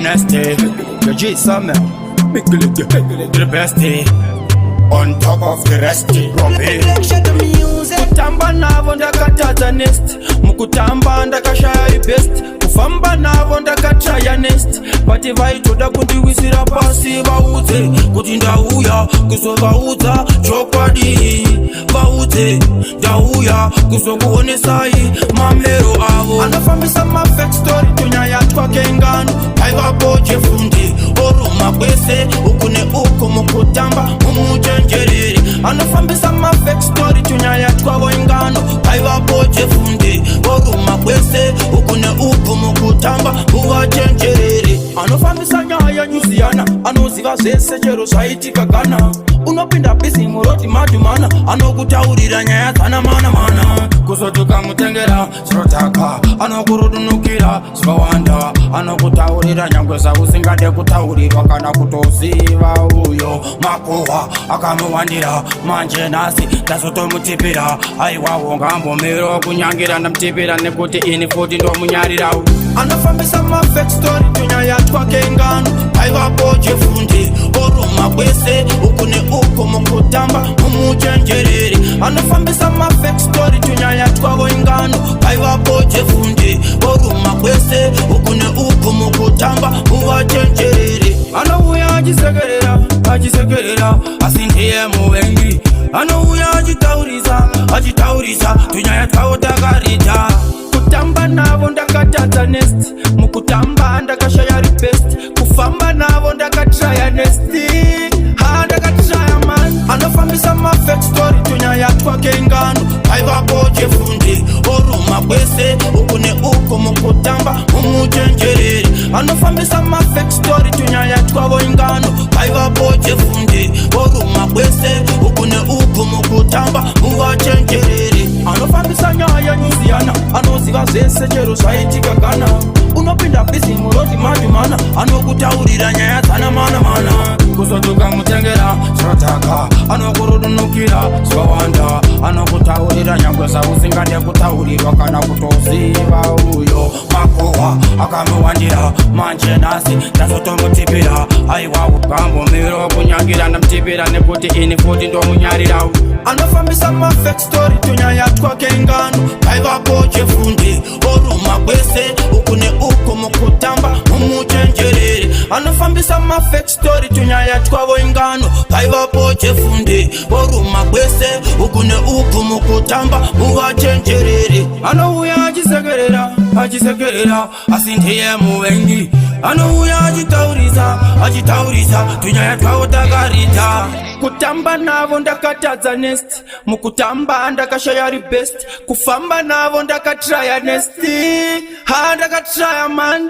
Nasty, the G Summer, the best, on top of the rest. Kutamba navo ndakatadza nest, mukutamba ndakashaya best, kufamba navo ndakatraya nest, bati vaitoda kundiwisira pasi vaudze kuti ndauya kuzovaudza chokwadi, vaudze ndauya kuzokuonesai mamero avo. Anofambisa mafake story tunyaya twake ngano, aivapo jefundi oruma kwese uku ne uku mukutamba mumuchenjereri. Anofambisa mafake story tunyaya twavo ingano, aivapo jefundi oruma kwese uku ne uku mukutamba muvachenjereri. Anofambisa nyaya nyusiyana, anoziva zvese chero zvaitika kana unopinda bisi muroti madhumana, anokutaurira nyaya dzana mana mana. Kuzotuka mutengera zvinotaka, anokurudunukira zvakawanda, anokutaurira nyangwe zvausingade kutaurirwa kana kutoziva. Uyo makuhwa akamuwandira manje nhasi ndazotomutipira, aiwawo ngambomiro kunyangira ndamutipira nekuti ini futi ndomunyarira. Anofambisa mafake story tunyaya twake ngano, aivapo jefundi oruma kwese uku ne uku mukutamba mumuchenjereri. Anofambisa mafake story tunyaya twavo ingano, aivapo jefundi oruma kwese uku ne uku mukutamba muvachenjereri. Anouya achisekerera achisekerera asi ndiye muvengi, anouya achitaurisa tunyaya twavo takarita. Kutamba navo ndakatadza nest, mukutamba ndakashaya best, kufamba navo ndakatraya nest, ndakatraya man. Anofambisa mafake story tunyaya twake ngano, aivapo jefundi oruma kwese uku ne uku mukutamba mumuchenjereri. Anofambisa mafake story tunyaya twavo ingano, aivapo jefundi oruma kwese uku ne uku mukutamba muvachenjereri. Anofambisa nyaya nyusiyana, anoziva zvese chero zvaitika kana unopinda bisi muroti madhumana, anokutaurira nyaya dzana mana mana. Kuzotuka mutengera zvinotaka, anokurudunukira zvakawanda, anokutaurira nyangwe zvausingade kutaurirwa kana kutoziva. Uyo makuhwa akamuwandira manje nhasi ndazotomutipira, aiwawo ngambomiro kunyangira ndamutipira nekuti ini futi ndomunyarira. Anofambisa mafake story tunyaya twake ngano, aivapo jefundi oruma kwese uku ne uku mukutamba mumuchenjereri. Anofambisa mafake story tunyaya twavo ingano, aivapo jefundi oruma kwese uku ne uku mukutamba muvachenjereri. Anouya achisekerera asi ndiye muvengi, anouya achitaurisa tunyaya twavo takarita. Kutamba navo ndakatadza nest, mukutamba ndakashaya best, kufamba navo ndakatraya nest, ndakatraya man.